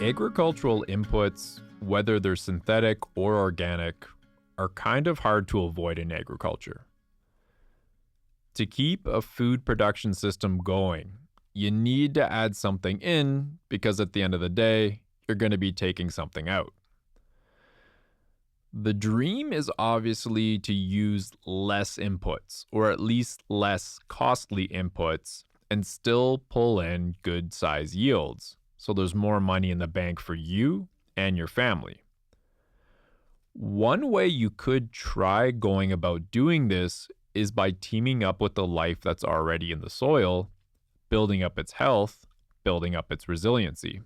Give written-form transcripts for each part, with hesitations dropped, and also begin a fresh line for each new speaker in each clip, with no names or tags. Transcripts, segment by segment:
Agricultural inputs, whether they're synthetic or organic, are kind of hard to avoid in agriculture. To keep a food production system going, you need to add something in because at the end of the day, you're going to be taking something out. The dream is obviously to use less inputs, or at least less costly inputs, and still pull in good size yields, so there's more money in the bank for you and your family. One way you could try going about doing this is by teaming up with the life that's already in the soil, building up its health, building up its resiliency.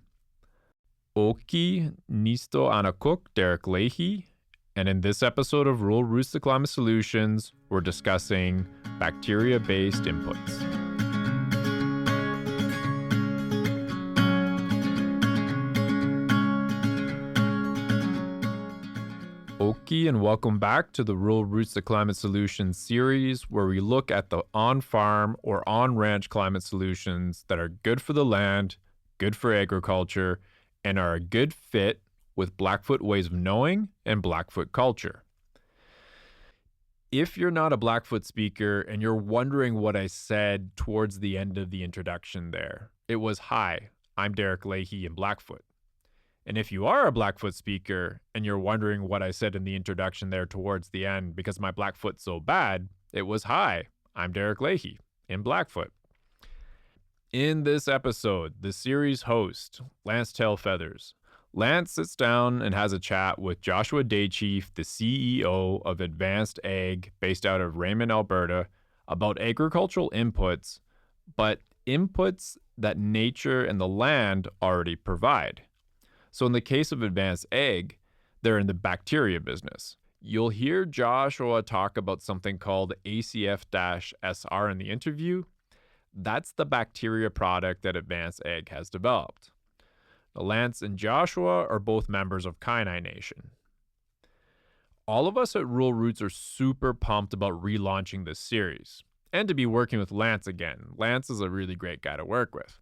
Oki Nisto Anakuk Derek Leahy, and in this episode of Rural Roots to Climate Solutions, we're discussing bacteria-based inputs. Oki, and welcome back to the Rural Roots to Climate Solutions series, where we look at the on-farm or on-ranch climate solutions that are good for the land, good for agriculture, and are a good fit with Blackfoot ways of knowing and Blackfoot culture. If you're not a Blackfoot speaker and you're wondering what I said towards the end of the introduction there, it was, "Hi, I'm Derek Leahy in Blackfoot." And if you are a Blackfoot speaker and you're wondering what I said in the introduction there towards the end because my Blackfoot's so bad, it was, "Hi, I'm Derek Leahy in Blackfoot." In this episode, the series host, Lance Tailfeathers, Lance sits down and has a chat with Joshua Day Chief, the CEO of Advanced Ag, based out of Raymond, Alberta, about agricultural inputs, but inputs that nature and the land already provide. So in the case of Advanced Ag, they're in the bacteria business. You'll hear Joshua talk about something called ACFSR in the interview. That's the bacteria product that Advanced Ag has developed. Lance and Joshua are both members of Kainai Nation. All of us at Rural Roots are super pumped about relaunching this series and to be working with Lance again. Lance is a really great guy to work with.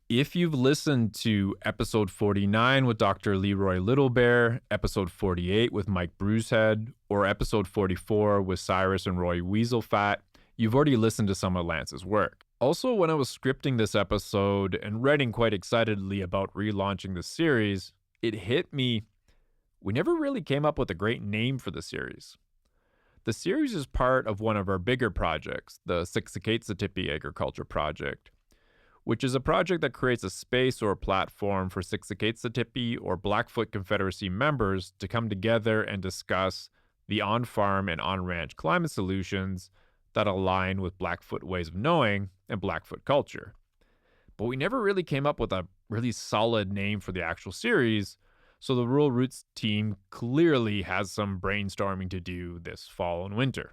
If you've listened to episode 49 with Dr. Leroy Littlebear, episode 48 with Mike Brucehead, or episode 44 with Cyrus and Roy Weaselfat, you've already listened to some of Lance's work. Also, when I was scripting this episode and writing quite excitedly about relaunching the series, it hit me, we never really came up with a great name for the series. The series is part of one of our bigger projects, the Siksikaitsitapi Agriculture Project, which is a project that creates a space or a platform for Siksikaitsitapi or Blackfoot Confederacy members to come together and discuss the on-farm and on-ranch climate solutions that align with Blackfoot ways of knowing and Blackfoot culture. But we never really came up with a really solid name for the actual series, so the Rural Roots team clearly has some brainstorming to do this fall and winter.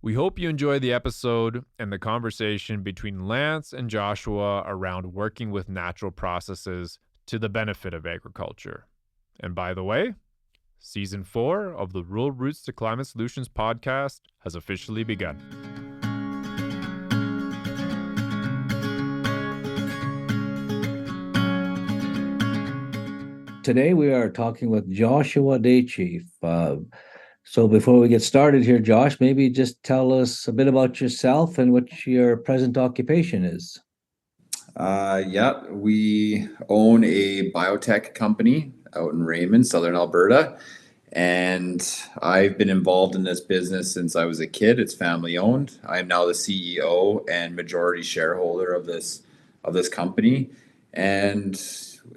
We hope you enjoy the episode and the conversation between Lance and Joshua around working with natural processes to the benefit of agriculture. And by the way, Season 4 of the Rural Roots to Climate Solutions podcast has officially begun.
Today we are talking with Joshua Day Chief. So before we get started here, Josh, maybe just tell us a bit about yourself and what your present occupation is.
We own a biotech company out in Raymond, Southern Alberta. And I've been involved in this business since I was a kid. It's family owned. I am now the CEO and majority shareholder of this company. And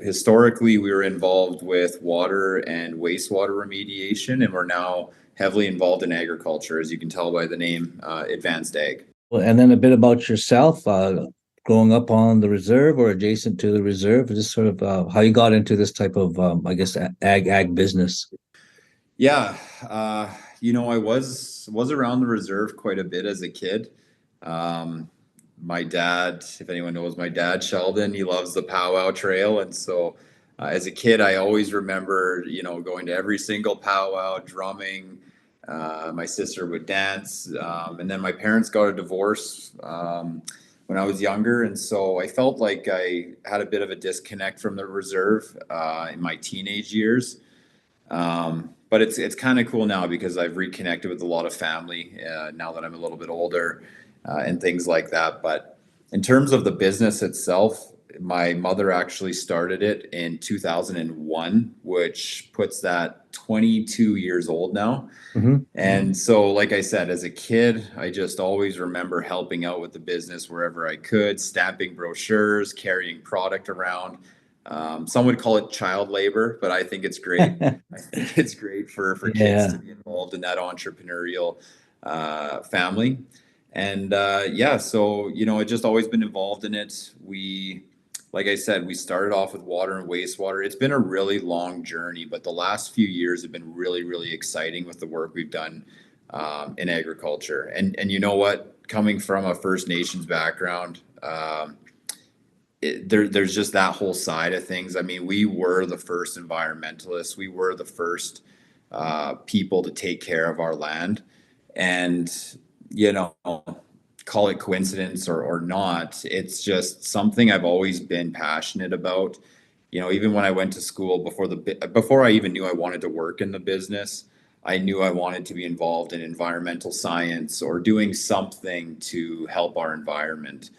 historically, we were involved with water and wastewater remediation, and we're now heavily involved in agriculture, as you can tell by the name, Advanced Ag.
Well, and then a bit about yourself, growing up on the reserve or adjacent to the reserve, just sort of how you got into this type of, ag business.
Yeah, I was around the reserve quite a bit as a kid. My dad, if anyone knows my dad, Sheldon, he loves the powwow trail. And so as a kid, I always remember, going to every single powwow, drumming. My sister would dance. And then my parents got a divorce when I was younger. And so I felt like I had a bit of a disconnect from the reserve in my teenage years. But it's kind of cool now because I've reconnected with a lot of family now that I'm a little bit older and things like that. But in terms of the business itself, my mother actually started it in 2001, which puts that 22 years old now.
Mhm.
And so, like I said, as a kid, I just always remember helping out with the business wherever I could, stamping brochures, carrying product around. Some would call it child labor, but I think it's great. I think it's great for kids
Yeah.
to be involved in that entrepreneurial family. And yeah, so, I've just always been involved in it. Like I said, we started off with water and wastewater. It's been a really long journey, but the last few years have been really, really exciting with the work we've done in agriculture. And you know what? Coming from a First Nations background, there's just that whole side of things. I mean, we were the first environmentalists. We were the first people to take care of our land. And, you know, call it coincidence or not, it's just something I've always been passionate about. Even when I went to school before I even knew I wanted to work in the business, I knew I wanted to be involved in environmental science or doing something to help our environment.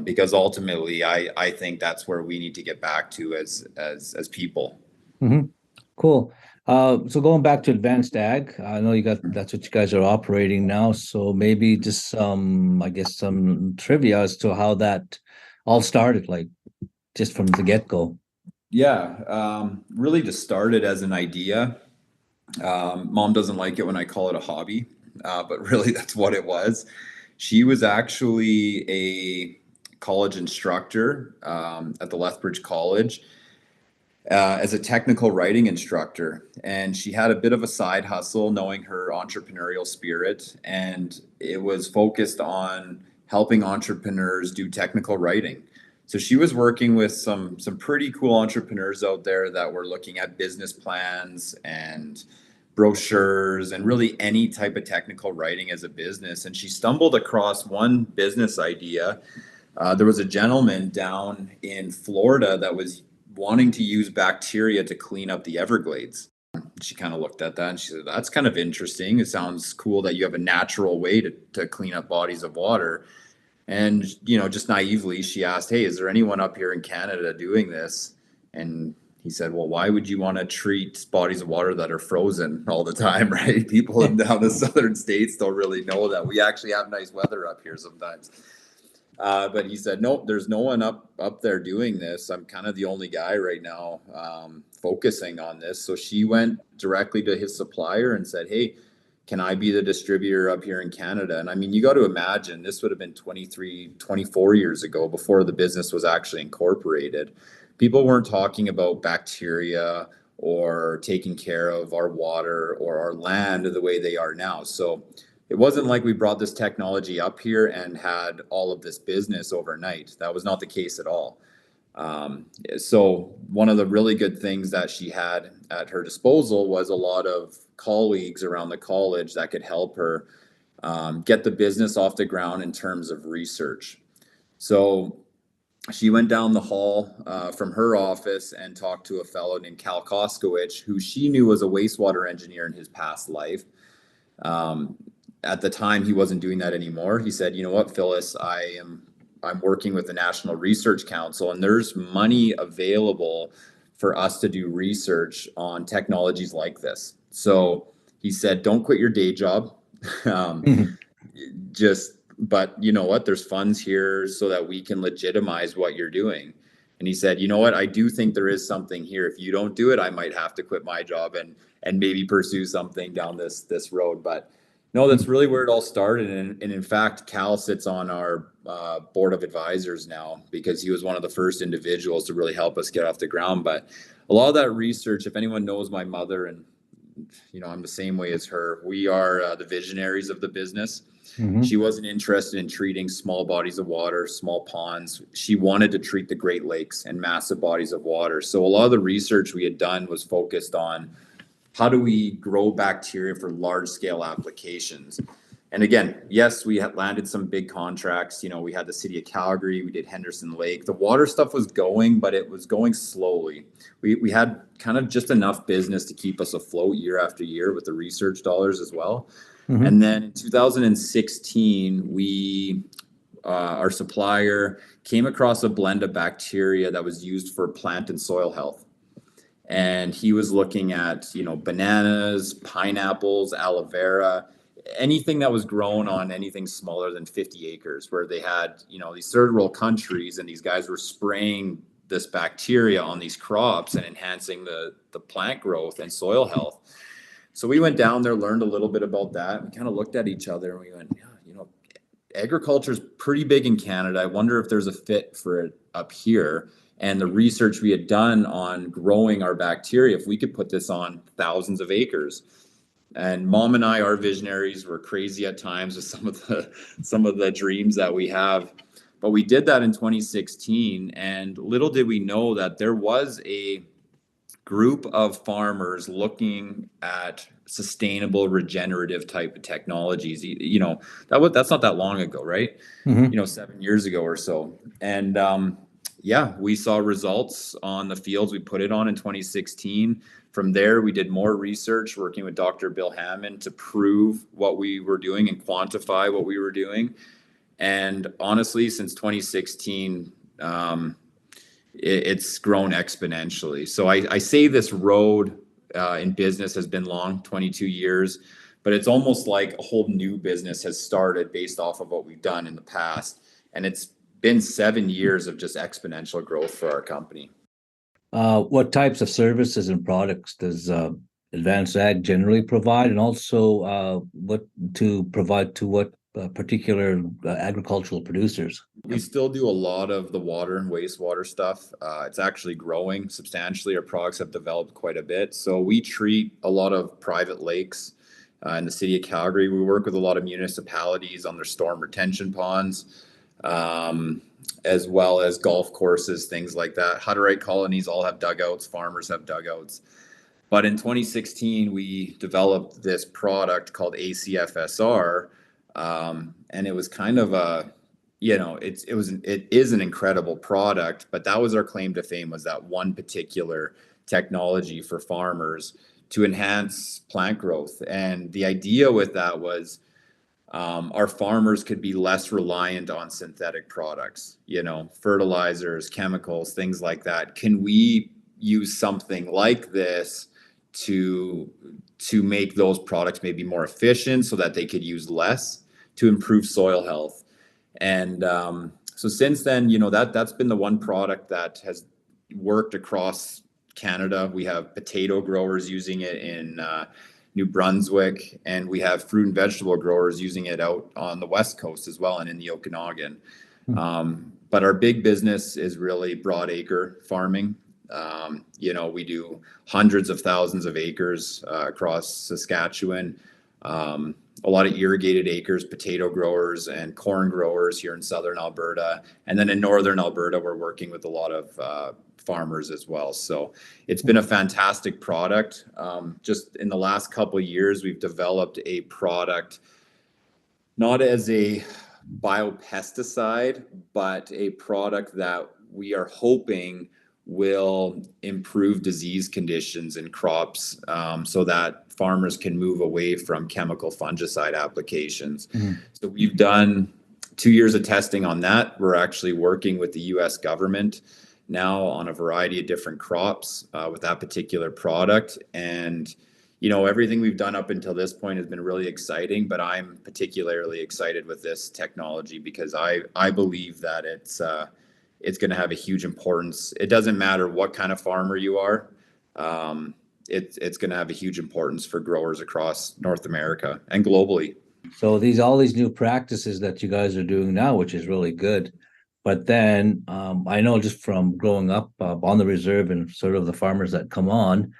Because ultimately, I think that's where we need to get back to as people.
Mhm. Cool. So going back to advanced ag, I know that's what you guys are operating now. So maybe just I guess some trivia as to how that all started, like just from the get-go.
Yeah, really just started as an idea. Mom doesn't like it when I call it a hobby, but really that's what it was. She was actually a college instructor at the Lethbridge College as a technical writing instructor. And she had a bit of a side hustle, knowing her entrepreneurial spirit. And it was focused on helping entrepreneurs do technical writing. So she was working with some pretty cool entrepreneurs out there that were looking at business plans and brochures and really any type of technical writing as a business. And she stumbled across one business idea. There was a gentleman down in Florida that was wanting to use bacteria to clean up the Everglades. She kind of looked at that and she said, "That's kind of interesting. It sounds cool that you have a natural way to clean up bodies of water." And, just naively, she asked, "Hey, is there anyone up here in Canada doing this?" And he said, "Well, why would you want to treat bodies of water that are frozen all the time, right? People in down the southern states don't really know that. We actually have nice weather up here sometimes." But he said, "Nope, there's no one up there doing this. I'm kind of the only guy right now focusing on this." So she went directly to his supplier and said, "Hey, can I be the distributor up here in Canada?" And I mean, you got to imagine this would have been 23, 24 years ago before the business was actually incorporated. People weren't talking about bacteria or taking care of our water or our land the way they are now. So it wasn't like we brought this technology up here and had all of this business overnight. That was not the case at all. So one of the really good things that she had at her disposal was a lot of colleagues around the college that could help her get the business off the ground in terms of research. So she went down the hall from her office and talked to a fellow named Cal Koskowich, who she knew was a wastewater engineer in his past life. At the time, he wasn't doing that anymore. He said, "You know what, Phyliss, I'm working with the National Research Council, and there's money available for us to do research on technologies like this." So he said, "Don't quit your day job. um, but you know what? There's funds here so that we can legitimize what you're doing." And he said, "You know what? I do think there is something here. If you don't do it, I might have to quit my job and maybe pursue something down this road." But no, that's really where it all started. And in fact, Cal sits on our board of advisors now because he was one of the first individuals to really help us get off the ground. But a lot of that research, if anyone knows my mother, and I'm the same way as her, we are the visionaries of the business.
Mhm.
She wasn't interested in treating small bodies of water, small ponds. She wanted to treat the Great Lakes and massive bodies of water. So a lot of the research we had done was focused on how do we grow bacteria for large scale applications. And again, yes, we had landed some big contracts. We had the city of Calgary, we did Henderson Lake. The water stuff was going, but it was going slowly. We had kind of just enough business to keep us afloat year after year with the research dollars as well.
Mm-hmm.
And then in 2016, our supplier came across a blend of bacteria that was used for plant and soil health. And he was looking at, bananas, pineapples, aloe vera, anything that was grown on anything smaller than 50 acres, where they had, these third world countries, and these guys were spraying this bacteria on these crops and enhancing the plant growth and soil health. So we went down there, learned a little bit about that. We kind of looked at each other and we went, agriculture is pretty big in Canada. I wonder if there's a fit for it up here. And the research we had done on growing our bacteria, if we could put this on thousands of acres. And Mom and I, our visionaries, were crazy at times with some of the dreams that we have. But we did that in 2016, and little did we know that there was a group of farmers looking at sustainable regenerative type of technologies. That's not that long ago, right?
Mm-hmm.
7 years ago or so. And we saw results on the fields we put it on in 2016. From there, we did more research working with Dr. Bill Hammond to prove what we were doing and quantify what we were doing. And honestly, since 2016, it's grown exponentially. So I say this road in business has been long, 22 years, but it's almost like a whole new business has started based off of what we've done in the past. And it's been 7 years of just exponential growth for our company.
What types of services and products does Advanced Ag generally provide, and also what to provide to what particular agricultural producers?
We still do a lot of the water and wastewater stuff. It's actually growing substantially. Our products have developed quite a bit. So we treat a lot of private lakes in the city of Calgary. We work with a lot of municipalities on their storm retention ponds, as well as golf courses, things like that. Hutterite colonies all have dugouts. Farmers have dugouts. But in 2016, we developed this product called ACFSR, and it was kind of it is an incredible product, but that was our claim to fame, was that one particular technology for farmers to enhance plant growth. And the idea with that was our farmers could be less reliant on synthetic products, fertilizers, chemicals, things like that. Can we use something like this to make those products maybe more efficient so that they could use less to improve soil health? And so since then, that's been the one product that has worked across Canada. We have potato growers using it in New Brunswick, and we have fruit and vegetable growers using it out on the West Coast as well, and in the Okanagan. But our big business is really broadacre farming. We do hundreds of thousands of acres across Saskatchewan, a lot of irrigated acres, potato growers and corn growers here in southern Alberta. And then in northern Alberta, we're working with a lot of farmers as well. So it's been a fantastic product. Just in the last couple of years, we've developed a product, not as a biopesticide, but a product that we are hoping will improve disease conditions in crops, so that farmers can move away from chemical fungicide applications. So we've done 2 years of testing on that. We're actually working with the US government now on a variety of different crops with that particular product. And everything we've done up until this point has been really exciting, but I'm particularly excited with this technology because I believe that it's going to have a huge importance. It doesn't matter what kind of farmer you are. It's going to have a huge importance for growers across North America and globally.
So all these new practices that you guys are doing now, which is really good. But then I know just from growing up on the reserve and sort of the farmers that come on,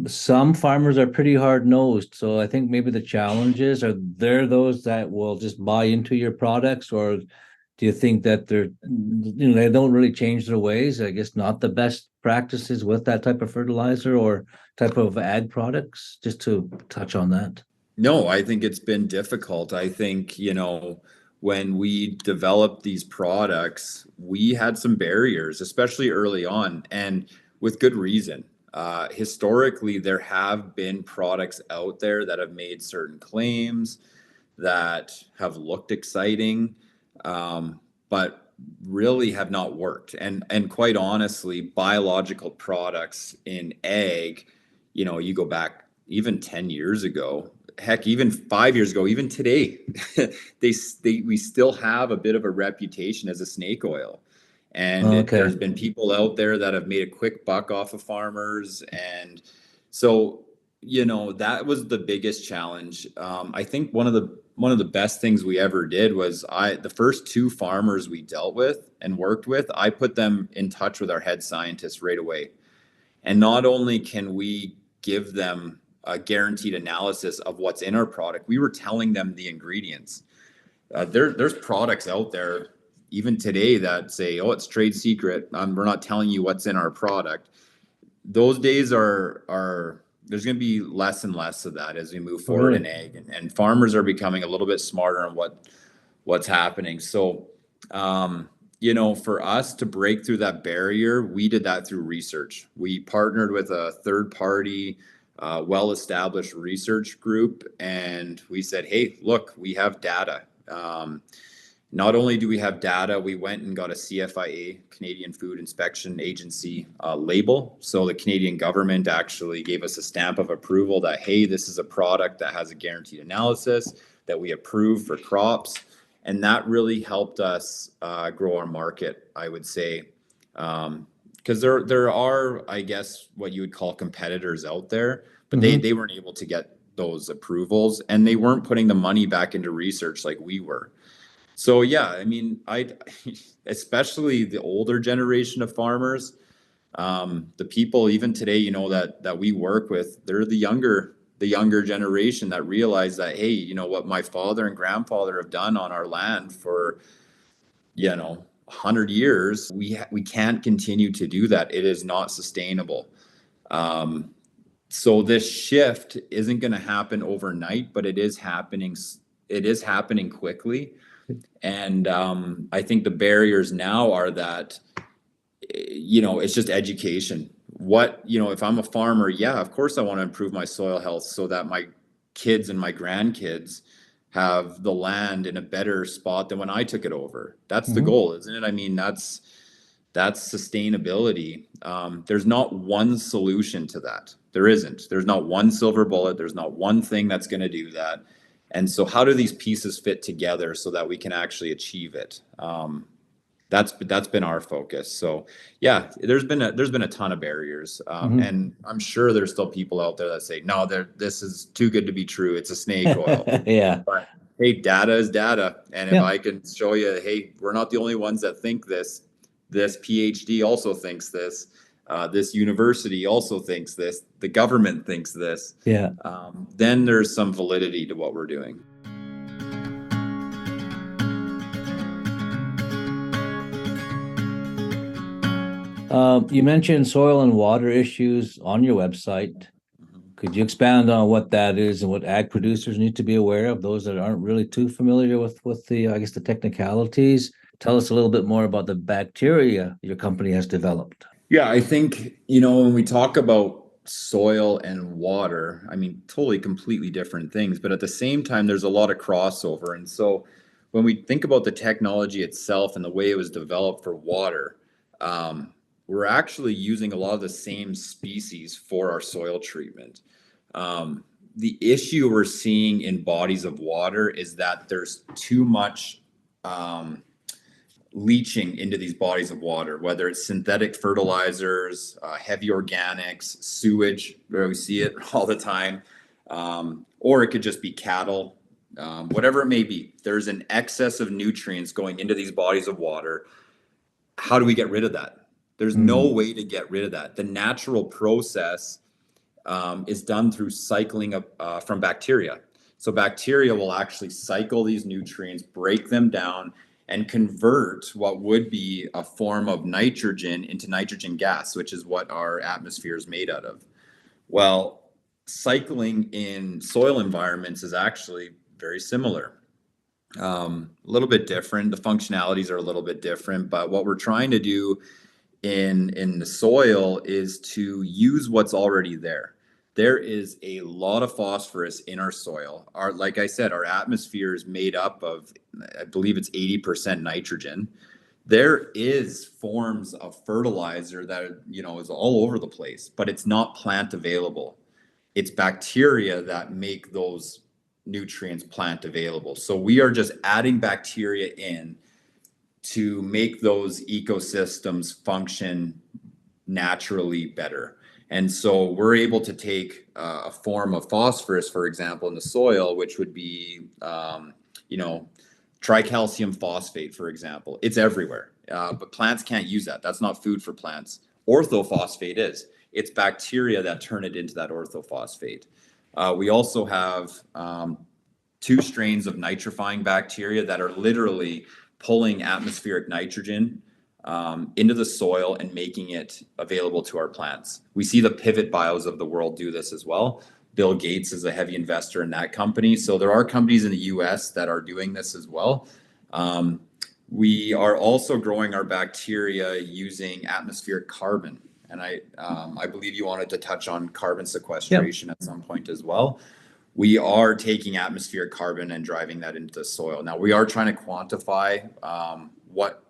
some farmers are pretty hard-nosed. So I think maybe the challenges are there those that will just buy into your products, or do you think that they don't really change their ways? I guess not the best practices with that type of fertilizer or type of ag products, just to touch on that.
No, I think it's been difficult. I think, when we developed these products, we had some barriers, especially early on, and with good reason. Historically, there have been products out there that have made certain claims that have looked exciting, but really have not worked. And quite honestly, biological products in ag, you go back even 10 years ago, heck, even 5 years ago, even today, we still have a bit of a reputation as a snake oil. And
Okay.
there's been people out there that have made a quick buck off of farmers. And so, that was the biggest challenge. I think one of the best things we ever did was the first two farmers we dealt with and worked with, I put them in touch with our head scientist right away. And not only can we give them a guaranteed analysis of what's in our product, we were telling them the ingredients. There's products out there even today that say, oh, it's trade secret. We're not telling you what's in our product. Those days are there's going to be less and less of that as we move forward in ag, and farmers are becoming a little bit smarter on what's happening. So, for us to break through that barrier, we did that through research. We partnered with a third party, well-established research group, and we said, hey, look, we have data. Not only do we have data, we went and got a CFIA, Canadian Food Inspection Agency, label. So the Canadian government actually gave us a stamp of approval that, hey, this is a product that has a guaranteed analysis that we approve for crops. And that really helped us grow our market, I would say. Because there are, I guess, what you would call competitors out there, but they weren't able to get those approvals, and they weren't putting the money back into research like we were. So yeah, I mean, especially the older generation of farmers, the people even today, that we work with, they're the younger generation that realize that, hey, what my father and grandfather have done on our land for 100 years, we can't continue to do that. It is not sustainable. So this shift isn't going to happen overnight, but it is happening. It is happening quickly. And I think the barriers now are that, it's just education. If I'm a farmer, yeah, of course I want to improve my soil health so that my kids and my grandkids have the land in a better spot than when I took it over. That's the goal, isn't it? I mean, that's sustainability. There's not one solution to that. There isn't. There's not one silver bullet. There's not one thing that's going to do that. And so how do these pieces fit together so that we can actually achieve it? That's been our focus. So yeah, there's been a ton of barriers. And I'm sure there's still people out there that say, no, this is too good to be true. It's a snake oil.
Yeah.
But hey, data is data. And if I can show you, hey, we're not the only ones that think this PhD also thinks this. This university also thinks this, the government thinks this, then there's some validity to what we're doing.
You mentioned soil and water issues on your website. Could you expand on what that is and what ag producers need to be aware of, those that aren't really too familiar with the, I guess, the technicalities? Tell us a little bit more about the bacteria your company has developed.
Yeah, I think, when we talk about soil and water, I mean, totally completely different things, but at the same time, there's a lot of crossover. And so when we think about the technology itself and the way it was developed for water, we're actually using a lot of the same species for our soil treatment. The issue we're seeing in bodies of water is that there's too much leaching into these bodies of water, whether it's synthetic fertilizers, heavy organics, sewage, where we see it all the time, or it could just be cattle, whatever it may be. There's an excess of nutrients going into these bodies of water. How do we get rid of that? There's no way to get rid of that. The natural process is done through cycling from bacteria. So bacteria will actually cycle these nutrients, break them down, and convert what would be a form of nitrogen into nitrogen gas, which is what our atmosphere is made out of. Well, cycling in soil environments is actually very similar. A little bit different. The functionalities are a little bit different, but what we're trying to do in the soil is to use what's already there. There is a lot of phosphorus in our soil. Like I said, our atmosphere is made up of, I believe it's 80% nitrogen. There is forms of fertilizer that, is all over the place, but it's not plant available. It's bacteria that make those nutrients plant available. So we are just adding bacteria in to make those ecosystems function naturally better. And so we're able to take a form of phosphorus, for example, in the soil, which would be, tricalcium phosphate, for example. It's everywhere, but plants can't use that. That's not food for plants. Orthophosphate is. It's bacteria that turn it into that orthophosphate. We also have 2 strains of nitrifying bacteria that are literally pulling atmospheric nitrogen into the soil and making it available to our plants. We see the pivot bios of the world do this as well. Bill Gates is a heavy investor in that company. So there are companies in the US that are doing this as well. We are also growing our bacteria using atmospheric carbon. And I believe you wanted to touch on carbon sequestration at some point as well. We are taking atmospheric carbon and driving that into the soil. Now we are trying to quantify what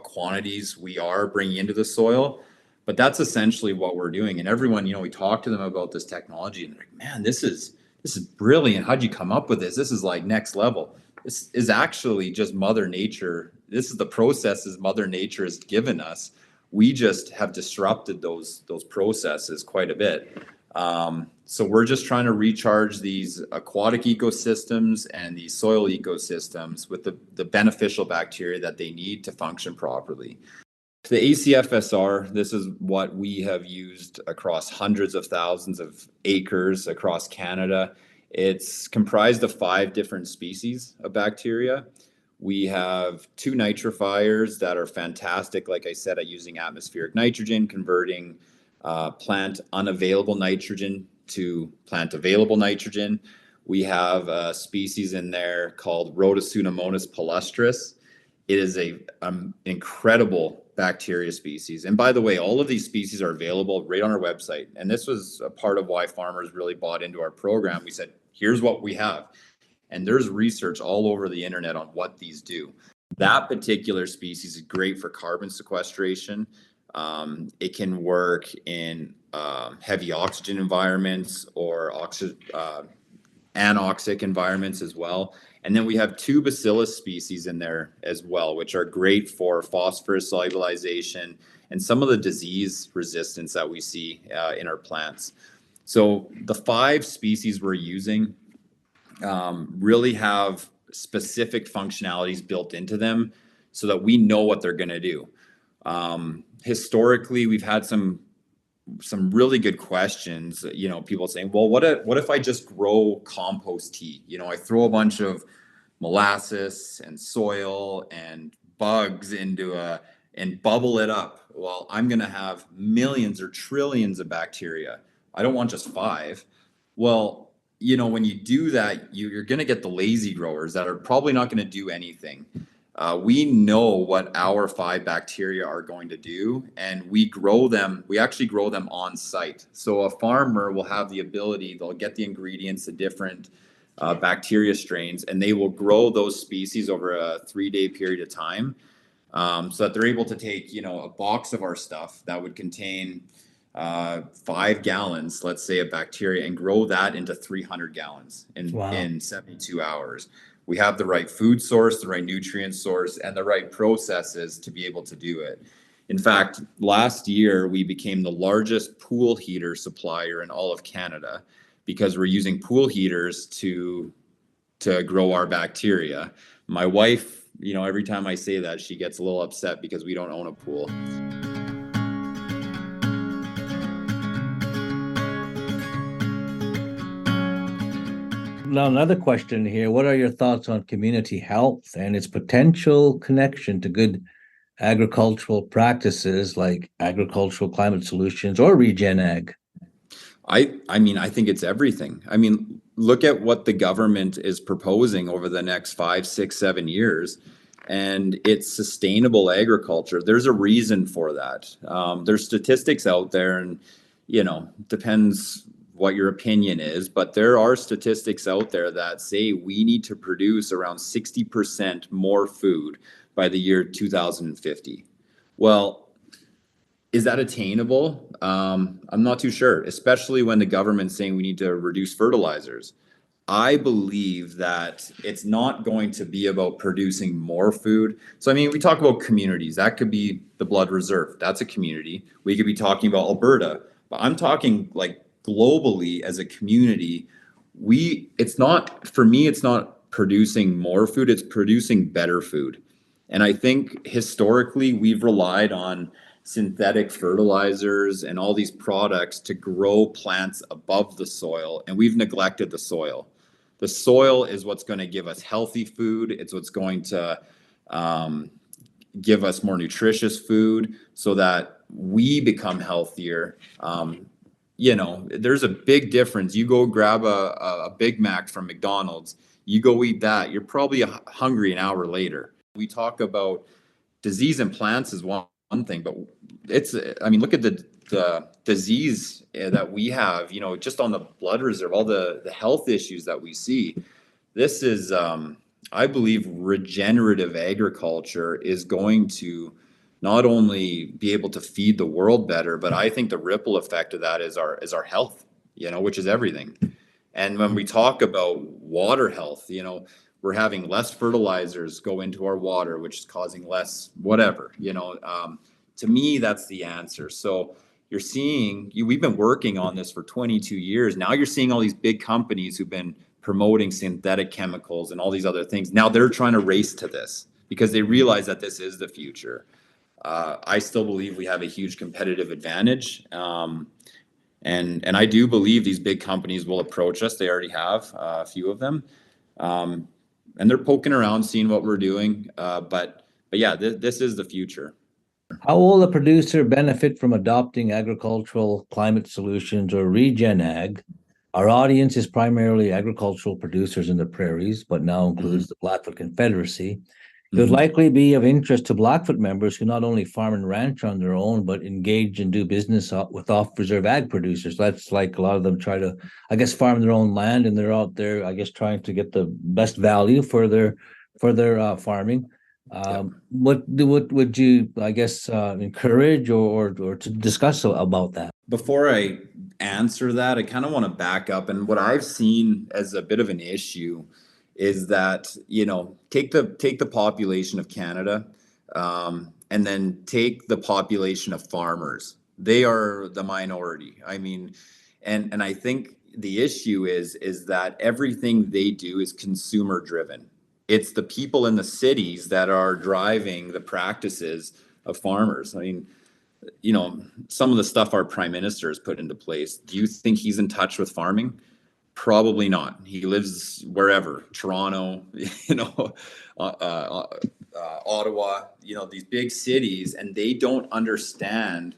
quantities we are bringing into the soil, but that's essentially what we're doing. And everyone, we talk to them about this technology and they're like, man, this is brilliant. How'd you come up with this? This is like next level. This is actually just Mother Nature. This is the processes Mother Nature has given us. We just have disrupted those processes quite a bit. So we're just trying to recharge these aquatic ecosystems and these soil ecosystems with the beneficial bacteria that they need to function properly. The ACFSR, this is what we have used across hundreds of thousands of acres across Canada. It's comprised of 5 different species of bacteria. We have 2 nitrifiers that are fantastic, like I said, at using atmospheric nitrogen, converting plant unavailable nitrogen to plant available nitrogen. We have a species in there called Rhodopseudomonas palustris. It is an incredible bacteria species. And by the way, all of these species are available right on our website. And this was a part of why farmers really bought into our program. We said, here's what we have. And there's research all over the internet on what these do. That particular species is great for carbon sequestration. It can work in heavy oxygen environments or anoxic environments as well. And then we have 2 bacillus species in there as well, which are great for phosphorus solubilization and some of the disease resistance that we see in our plants. So the 5 species we're using really have specific functionalities built into them so that we know what they're going to do. Historically, we've had some really good questions. People saying, well, what if I just grow compost tea? I throw a bunch of molasses and soil and bugs into and bubble it up. Well, I'm going to have millions or trillions of bacteria. I don't want just 5. Well, when you do that, you're going to get the lazy growers that are probably not going to do anything. We know what our 5 bacteria are going to do, and we actually grow them on site. So a farmer will have the ability, they'll get the ingredients, the different bacteria strains, and they will grow those species over a 3-day period of time, so that they're able to take, a box of our stuff that would contain 5 gallons, let's say, of bacteria, and grow that into 300 gallons in 72 hours. We have the right food source, the right nutrient source, and the right processes to be able to do it. In fact, last year, we became the largest pool heater supplier in all of Canada because we're using pool heaters to grow our bacteria. My wife, every time I say that, she gets a little upset because we don't own a pool.
Now, another question here. What are your thoughts on community health and its potential connection to good agricultural practices like agricultural climate solutions or regen ag?
I mean, I think it's everything. I mean, look at what the government is proposing over the next 5, 6, 7 years, and it's sustainable agriculture. There's a reason for that. There's statistics out there, and depends what your opinion is, but there are statistics out there that say we need to produce around 60% more food by the year 2050. Well, is that attainable? I'm not too sure, especially when the government's saying we need to reduce fertilizers. I believe that it's not going to be about producing more food. So, I mean, we talk about communities. That could be the Blood Reserve. That's a community. We could be talking about Alberta. But I'm talking like globally as a community. It's not, for me, it's not producing more food, it's producing better food. And I think historically we've relied on synthetic fertilizers and all these products to grow plants above the soil, and we've neglected the soil. The soil is what's going to give us healthy food. It's what's going to give us more nutritious food so that we become healthier. There's a big difference. You go grab a Big Mac from McDonald's, you go eat that, you're probably hungry an hour later. We talk about disease in plants is one thing, but look at the disease that we have, just on the blood reserve, all the health issues that we see. This is, I believe regenerative agriculture is going to not only be able to feed the world better, but I think the ripple effect of that is our health, which is everything. And when we talk about water health, we're having less fertilizers go into our water, which is causing less whatever, to me, that's the answer. So you're seeing, we've been working on this for 22 years. Now you're seeing all these big companies who've been promoting synthetic chemicals and all these other things. Now they're trying to race to this because they realize that this is the future. I still believe we have a huge competitive advantage. And I do believe these big companies will approach us. They already have a few of them. And they're poking around, seeing what we're doing. But yeah, this is the future.
How will a producer benefit from adopting agricultural climate solutions or regen ag? Our audience is primarily agricultural producers in the prairies, but now includes the Blackfoot Confederacy. It would likely be of interest to Blackfoot members who not only farm and ranch on their own, but engage and do business with off-reserve ag producers. That's like a lot of them try to, I guess, farm their own land, and they're out there, I guess, trying to get the best value for their farming. What would you, I guess, encourage or to discuss about that?
Before I answer that, I kind of want to back up. And what I've seen as a bit of an issue is that, take the population of Canada, and then take the population of farmers. They are the minority. I mean, and I think the issue is that everything they do is consumer driven. It's the people in the cities that are driving the practices of farmers. I mean, some of the stuff our prime minister has put into place. Do you think he's in touch with farming? Probably not. He lives wherever, Toronto, Ottawa, these big cities, and they don't understand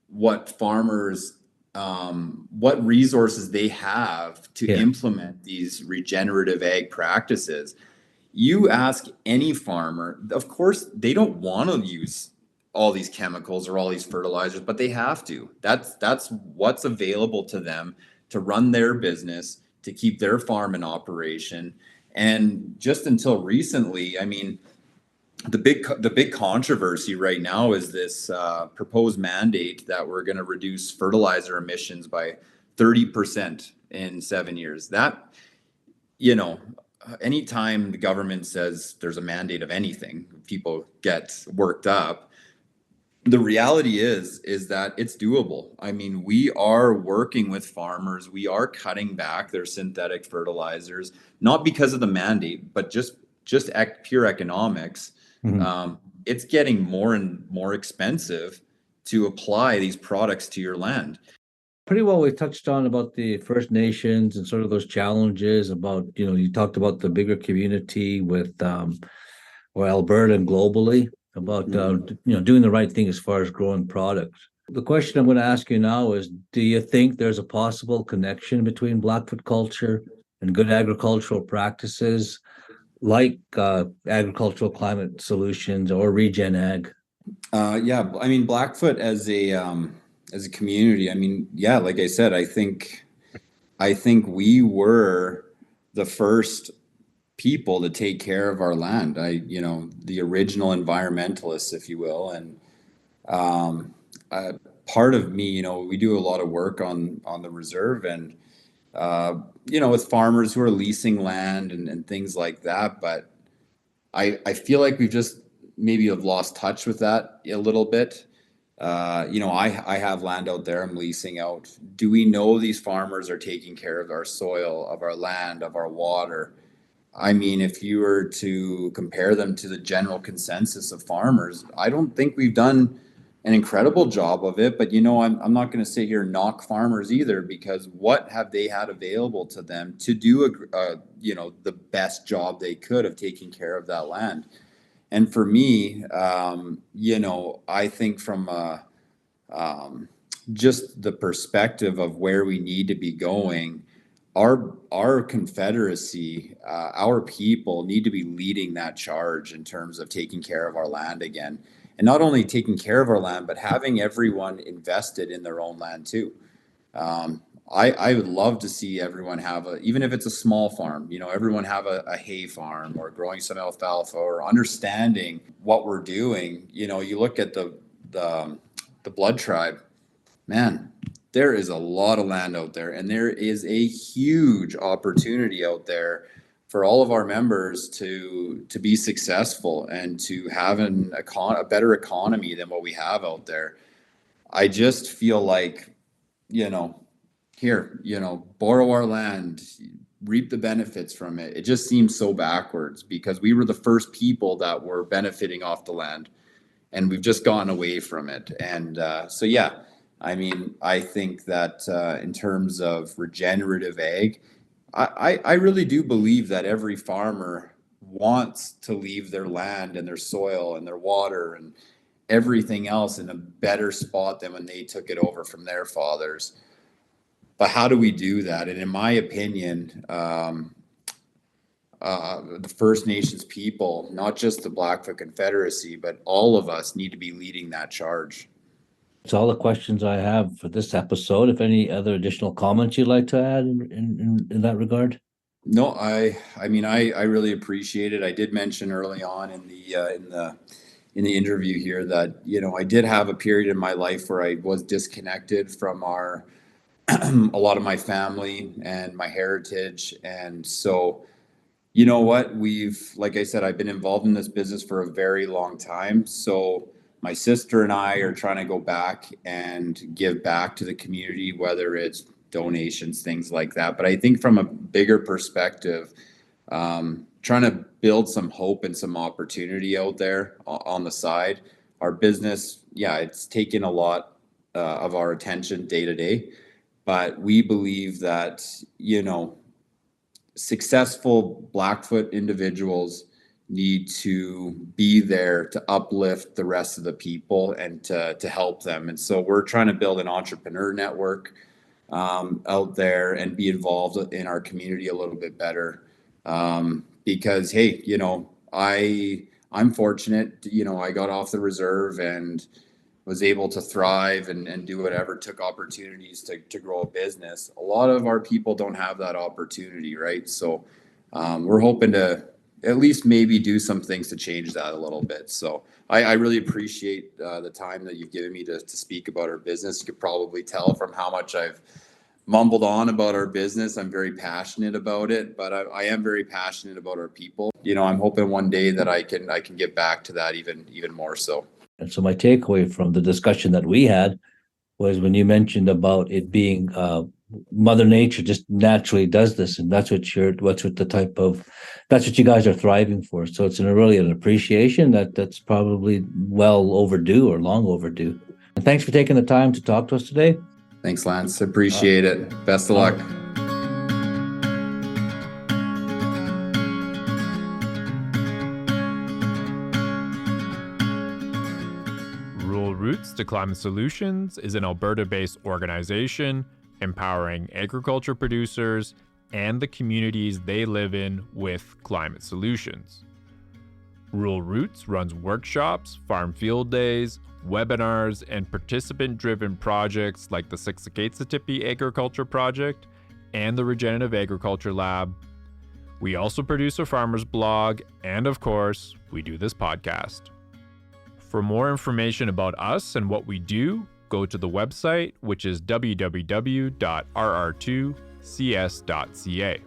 what farmers, what resources they have to implement these regenerative ag practices. You ask any farmer, of course, they don't want to use all these chemicals or all these fertilizers, but they have to. That's what's available to them to run their business, to keep their farm in operation. And just until recently, I mean, the big controversy right now is this proposed mandate that we're going to reduce fertilizer emissions by 30% in 7 years. That, anytime the government says there's a mandate of anything, people get worked up. The reality is that it's doable. I mean, we are working with farmers. We are cutting back their synthetic fertilizers, not because of the mandate, but just pure economics. It's getting more and more expensive to apply these products to your land.
Pretty well, we touched on about the First Nations and sort of those challenges about, you talked about the bigger community with Alberta and globally, about doing the right thing as far as growing products. The question I'm going to ask you now is, do you think there's a possible connection between Blackfoot culture and good agricultural practices like agricultural climate solutions or regen ag?
Yeah, I mean Blackfoot as a community. I mean, yeah, like I said, I think we were the first people to take care of our land. The original environmentalists, if you will, and uh, part of me, we do a lot of work on the reserve and with farmers who are leasing land and things like that. But I feel like we've just maybe have lost touch with that a little bit. I have land out there I'm leasing out. Do we know these farmers are taking care of our soil, of our land, of our water? I mean, if you were to compare them to the general consensus of farmers, I don't think we've done an incredible job of it. But I'm not going to sit here and knock farmers either, because what have they had available to them to do the best job they could of taking care of that land? And for me, I think from just the perspective of where we need to be going, our confederacy, our people need to be leading that charge in terms of taking care of our land again. And not only taking care of our land, but having everyone invested in their own land too. I would love to see everyone have even if it's a small farm, everyone have a hay farm or growing some alfalfa or understanding what we're doing. You look at the blood tribe, man, there is a lot of land out there, and there is a huge opportunity out there for all of our members to be successful and to have a better economy than what we have out there. I just feel like, here, borrow our land, reap the benefits from it. It just seems so backwards because we were the first people that were benefiting off the land, and we've just gone away from it. And so, yeah, I mean, I think that in terms of regenerative ag, I really do believe that every farmer wants to leave their land and their soil and their water and everything else in a better spot than when they took it over from their fathers. But how do we do that? And in my opinion, the First Nations people, not just the Blackfoot Confederacy, but all of us need to be leading that charge.
That's all the questions I have for this episode. If any other additional comments you'd like to add in that regard?
No, I mean, I really appreciate it. I did mention early on in the interview here that I did have a period in my life where I was disconnected from a lot of my family and my heritage. And so, you know what, like I said, I've been involved in this business for a very long time. So my sister and I are trying to go back and give back to the community, whether it's donations, things like that. But I think from a bigger perspective, trying to build some hope and some opportunity out there on the side. Our business, yeah, it's taken a lot of our attention day to day. But we believe that, successful Blackfoot individuals need to be there to uplift the rest of the people and to help them. And so we're trying to build an entrepreneur network out there and be involved in our community a little bit better. Because, hey, I'm fortunate, I got off the reserve and was able to thrive and do whatever, took opportunities to grow a business. A lot of our people don't have that opportunity, right? So we're hoping to at least maybe do some things to change that a little bit. So I really appreciate the time that you've given me to speak about our business. You could probably tell from how much I've mumbled on about our business. I'm very passionate about it, but I am very passionate about our people. I'm hoping one day that I can get back to that even more so.
And so my takeaway from the discussion that we had was when you mentioned about it being Mother Nature just naturally does this, and that's what you guys are thriving for. So it's really an appreciation that's probably well overdue or long overdue. And thanks for taking the time to talk to us today.
Thanks, Lance. Appreciate it. Best of luck.
Roots to Climate Solutions is an Alberta-based organization empowering agriculture producers and the communities they live in with climate solutions. Rural Roots runs workshops, farm field days, webinars, and participant-driven projects like the Siksikaitsitapi Agriculture Project and the Regenerative Agriculture Lab. We also produce a farmer's blog, and of course, we do this podcast. For more information about us and what we do, go to the website, which is www.rr2cs.ca.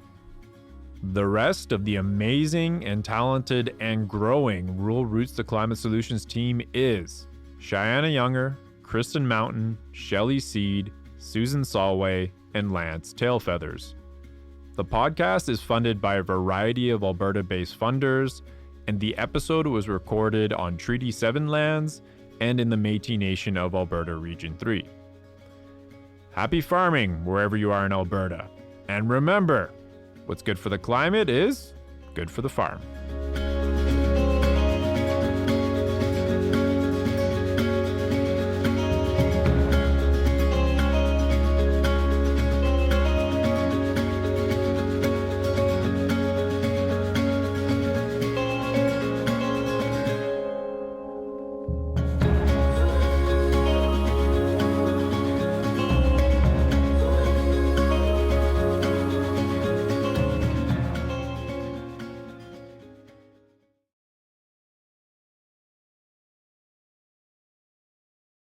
The rest of the amazing and talented and growing Rural Roots to Climate Solutions team is Cheyenne Younger, Kristen Mountain, Shelley Seed, Susan Solway, and Lance Tailfeathers. The podcast is funded by a variety of Alberta-based funders, and the episode was recorded on Treaty 7 lands and in the Métis Nation of Alberta Region 3. Happy farming wherever you are in Alberta. And remember, what's good for the climate is good for the farm.